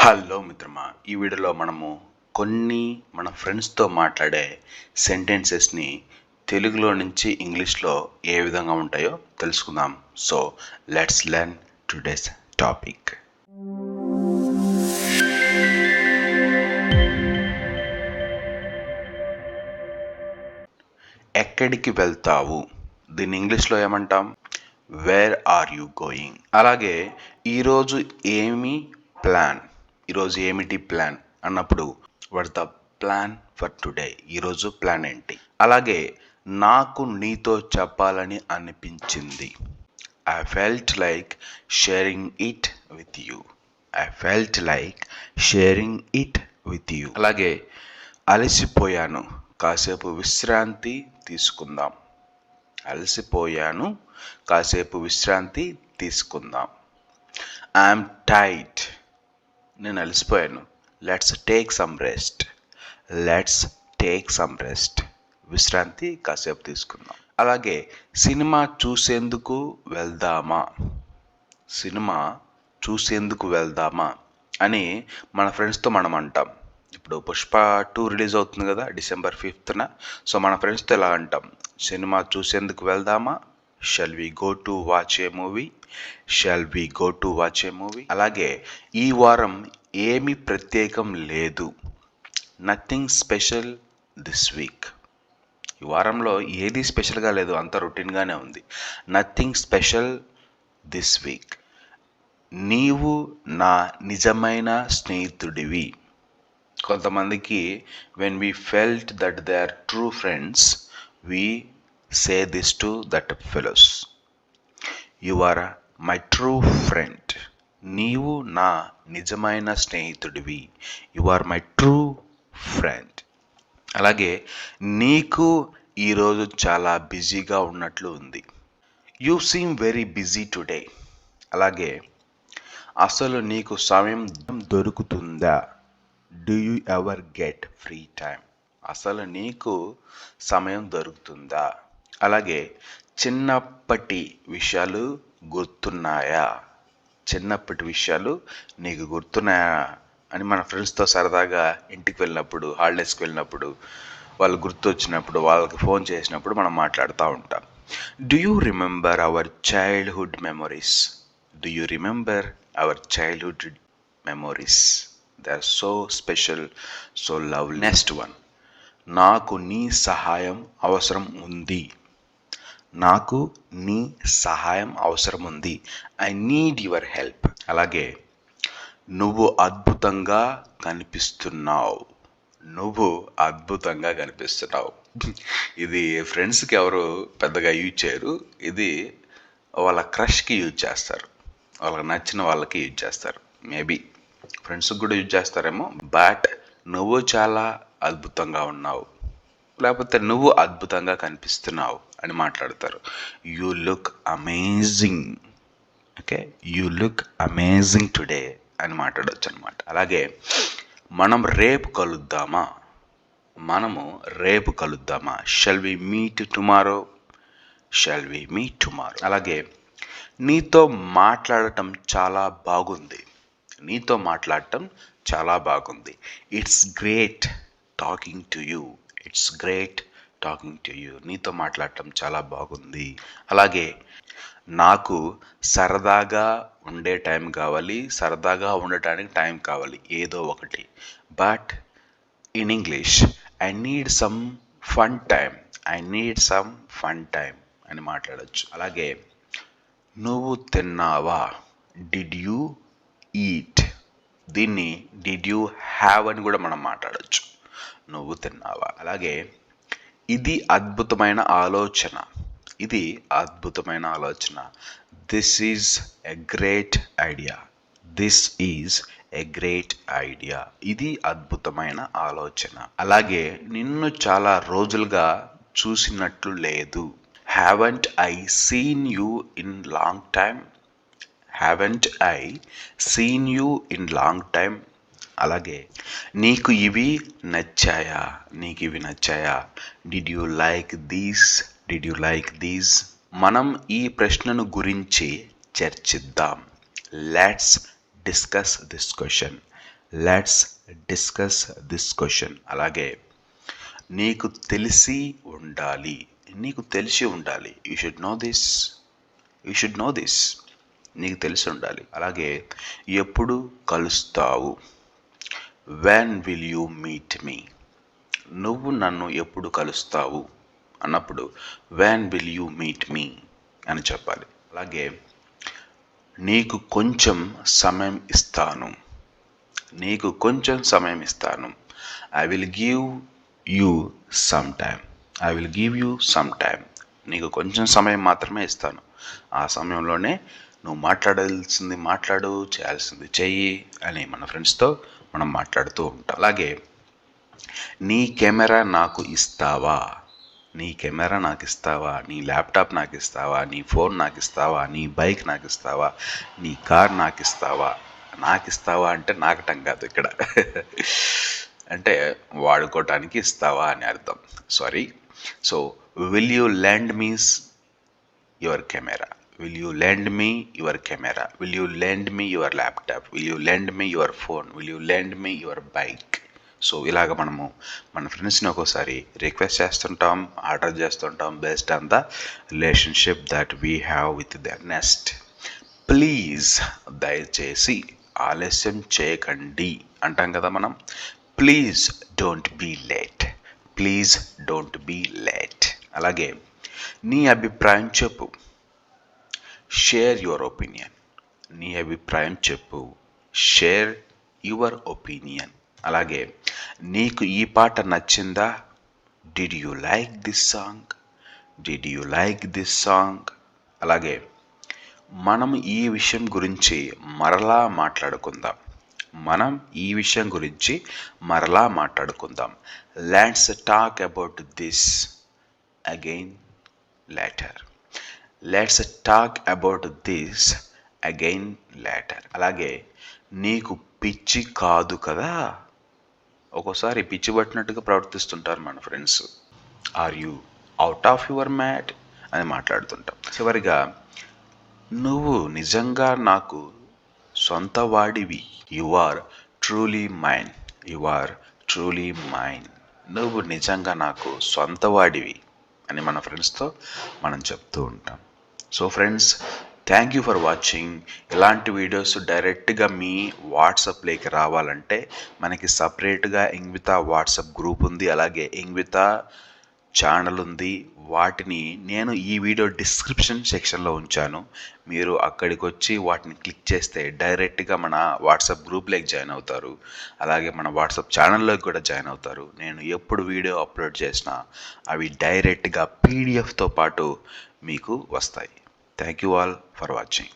Hello మిత్రమా, ఈ వీడియోలో మనము కొన్ని మన ఫ్రెండ్స్తో మాట్లాడే సెంటెన్సెస్ని తెలుగులో నుంచి ఇంగ్లీష్లో ఏ విధంగా ఉంటాయో తెలుసుకుందాం. So let's learn today's topic. ఎక్కడికి వెళ్తావు? దీన్ని ఇంగ్లీష్లో ఏమంటాం? Where are you going. అలాగే ఈరోజు ఏమి ప్లాన్, ఈరోజు ఏమిటి ప్లాన్ అన్నప్పుడు what the plan for today, ఈరోజు ప్లాన్ ఏంటి. అలాగే నాకు నీతో చెప్పాలని అనిపించింది. I felt like sharing it with you. I felt like sharing it with you. అలాగే అలసిపోయాను, కాసేపు విశ్రాంతి తీసుకుందాం. అలసిపోయాను, కాసేపు విశ్రాంతి తీసుకుందాం. ఐఎమ్ టైర్డ్, నేను అలసిపోయాను. Let's take some rest. Let's take some rest. విశ్రాంతి కాసేపు తీసుకుందాం. అలాగే సినిమా చూసేందుకు వెళ్దామా. సినిమా చూసేందుకు వెళ్దామా అని మన ఫ్రెండ్స్తో మనం అంటాం. ఇప్పుడు పుష్ప 2 రిలీజ్ అవుతుంది కదా, December 5th. సో మన ఫ్రెండ్స్తో ఎలా అంటాం? సినిమా చూసేందుకు వెళ్దామా? Shall we go to watch a movie? Shall we go to watch a movie. అలాగే ఈ వారం ఏమి ప్రత్యేకం లేదు. Nothing special this week. ఈ వారంలో ఏది స్పెషల్గా లేదు, అంత రొటీన్గానే ఉంది. Nothing special this week. నీవు నా నిజమైన స్నేహితుడివి. కొంతమందికి when we felt that they are true friends, we say this to that fellows. You are my true friend. నీవు నా నిజమైన స్నేహితుడివి. You are my true friend. అలాగే నీకు ఈరోజు చాలా బిజీగా ఉన్నట్లు ఉంది. You seem very busy today. అలాగే అసలు నీకు సమయం దొరుకుతుందా? Do you ever get free time. అసలు నీకు సమయం దొరుకుతుందా? అలాగే చిన్నప్పటి విషయాలు గుర్తున్నాయా? చిన్నప్పటి విషయాలు నీకు గుర్తున్నాయా అని మన ఫ్రెండ్స్తో సరదాగా ఇంటికి వెళ్ళినప్పుడు, హాలిడేస్కి వెళ్ళినప్పుడు, వాళ్ళు గుర్తొచ్చినప్పుడు, వాళ్ళకి ఫోన్ చేసినప్పుడు మనం మాట్లాడుతూ ఉంటాం. Do you remember our childhood memories? Do you remember our childhood memories? They are so special, so lovely. Next one, నాకు నీ సహాయం అవసరం ఉంది. నాకు నీ సహాయం అవసరం ఉంది. I need your help. అలాగే నువ్వు అద్భుతంగా కనిపిస్తున్నావు. నువ్వు అద్భుతంగా కనిపిస్తున్నావు. ఇది ఫ్రెండ్స్కి ఎవరు పెద్దగా యూజ్ చేయరు. ఇది వాళ్ళ క్రష్కి యూజ్ చేస్తారు, వాళ్ళకి నచ్చిన వాళ్ళకి యూజ్ చేస్తారు. మేబీ ఫ్రెండ్స్కి కూడా యూజ్ చేస్తారేమో. బట్ నువ్వు చాలా అద్భుతంగా ఉన్నావు, లేకపోతే నువ్వు అద్భుతంగా కనిపిస్తున్నావు అని మాట్లాడతారు. You look amazing. Okay, you look amazing today అని మాట్లాడవచ్చు అనమాట. అలాగే మనం రేపు కలుద్దామా. మనము రేపు కలుద్దామా. Shall we meet tomorrow. Shall we meet tomorrow. అలాగే నీతో మాట్లాడటం చాలా బాగుంది. నీతో మాట్లాడటం చాలా బాగుంది. It's great talking to you. It's great talking to you. నీతో మాట్లాడటం చాలా బాగుంది. అలాగే నాకు సరదాగా ఉండే టైం కావాలి. సరదాగా ఉండటానికి టైం కావాలి, ఏదో ఒకటి. But in English I need some fun time. I need some fun time అని మాట్లాడచ్చు. అలాగే నువ్వు తిన్నావా. Did you eat. దీన్ని డిడ్ యూ హ్యావ్ అని కూడా మనం మాట్లాడచ్చు. నువ్వు తిన్నావా. అలాగే ఇది అద్భుతమైన ఆలోచన. ఇది అద్భుతమైన ఆలోచన. This is a great idea. This is a great idea. ఇది అద్భుతమైన ఆలోచన. అలాగే నిన్ను చాలా రోజులుగా చూసినట్లు లేదు. Haven't I seen you in long time. Haven't I seen you in long time. అలాగే నీకు ఇవి నచ్చాయా. నీకు ఇవి నచ్చాయా. Did you like these. Did you like these. మనం ఈ ప్రశ్నను గురించి చర్చిద్దాం. Let's discuss this question. Let's discuss this question. అలాగే నీకు తెలిసి ఉండాలి, నీకు తెలిసి ఉండాలి. You should know this, you should know this. నీకు తెలిసి ఉండాలి. అలాగే ఎప్పుడు కలుస్తావు, when will you meet me. నువ్వు నన్ను ఎప్పుడు కలుస్తావు అన్నప్పుడు when will you meet me అని చెప్పాలి. అలాగే నీకు కొంచెం సమయం ఇస్తాను, నీకు కొంచెం సమయం ఇస్తాను. I will give you some time, I will give you some time. నీకు కొంచెం సమయం మాత్రమే ఇస్తాను, ఆ సమయంలోనే నువ్వు మాట్లాడాల్సింది మాట్లాడు, చేయాల్సింది చెయ్యి అని మన ఫ్రెండ్స్తో మనం మాట్లాడుతూ ఉంటాం. అలాగే నీ కెమెరా నాకు ఇస్తావా, నీ కెమెరా నాకు ఇస్తావా, నీ ల్యాప్టాప్ నాకు ఇస్తావా, నీ ఫోన్ నాకు ఇస్తావా, నీ బైక్ నాకు ఇస్తావా, నీ కార్ నాకు ఇస్తావా. నాకు ఇస్తావా అంటే నాకటం కాదు ఇక్కడ అంటే వాడుకోవటానికి ఇస్తావా అని అర్థం. Sorry. So will you lend miss your camera, will you lend me your camera, will you lend me your laptop, will you lend me your phone, will you lend me your bike. So ఇలాగ మనము మన ఫ్రెండ్స్ని ఒక్కోసారి request చేస్తుంటాం, order చేస్తుంటాం based on the relationship that we have with the next. Please, దయచేసి ఆలస్యం చేయకండి అంటాం కదా మనం. Please don't be late, please don't be late. అలాగే నీ అభిప్రాయం చెప్పు, షేర్ యువర్ ఒపీనియన్. నీ అభిప్రాయం చెప్పు, షేర్ యువర్ ఒపీనియన్. అలాగే నీకు ఈ పాట నచ్చిందా, did you like this song, did you like this song. అలాగే మనం ఈ విషయం గురించి మరలా మాట్లాడుకుందాం, మనం ఈ విషయం గురించి మరలా మాట్లాడుకుందాం. Let's talk about this again later, let's talk about this again later. అలాగే నీకు పిచ్చి కాదు కదా. ఒక్కోసారి పిచ్చి పట్టినట్టుగా ప్రవర్తిస్తుంటారు మన friends. Are you out of your mad అని మాట్లాడుతుంటాం. చివరిగా నువ్వు నిజంగా నాకు సొంత వాడివి, you are truly mine, you are truly mine. నువ్వు నిజంగా నాకు సొంత వాడివి అని మన ఫ్రెండ్స్తో మనం చెప్తూ ఉంటాం. So friends, thank you for watching. ఇలాంటి వీడియోస్ డైరెక్ట్గా మీ వాట్సాప్లోకి రావాలంటే మనకి సపరేట్గా ఇంగ్వితా వాట్సాప్ గ్రూప్ ఉంది, అలాగే ఇంగ్వితా ఛానల్ ఉంది. వాటిని నేను ఈ వీడియో డిస్క్రిప్షన్ సెక్షన్లో ఉంచాను. మీరు అక్కడికి వచ్చి వాటిని క్లిక్ చేస్తే డైరెక్ట్గా మన వాట్సాప్ గ్రూప్లోకి జాయిన్ అవుతారు, అలాగే మన వాట్సాప్ ఛానల్లోకి కూడా జాయిన్ అవుతారు. నేను ఎప్పుడు వీడియో అప్లోడ్ చేసినా అవి డైరెక్ట్గా పీడిఎఫ్తో పాటు మీకు వస్తాయి. Thank you all for watching.